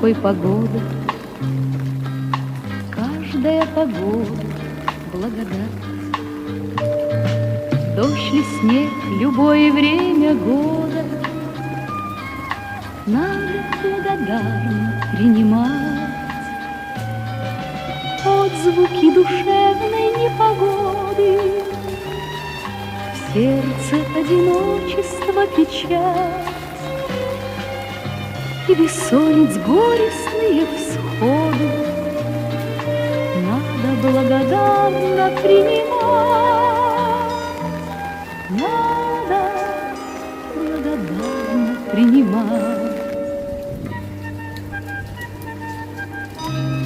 плохой погоды. Каждая погода благодать. Дождь ли снег, любое время года надо благодарно принимать. Отзвуки душевной непогоды, в сердце одиночество, печаль и бессонниц горестные всходы надо благодарно принимать. Надо благодарно принимать.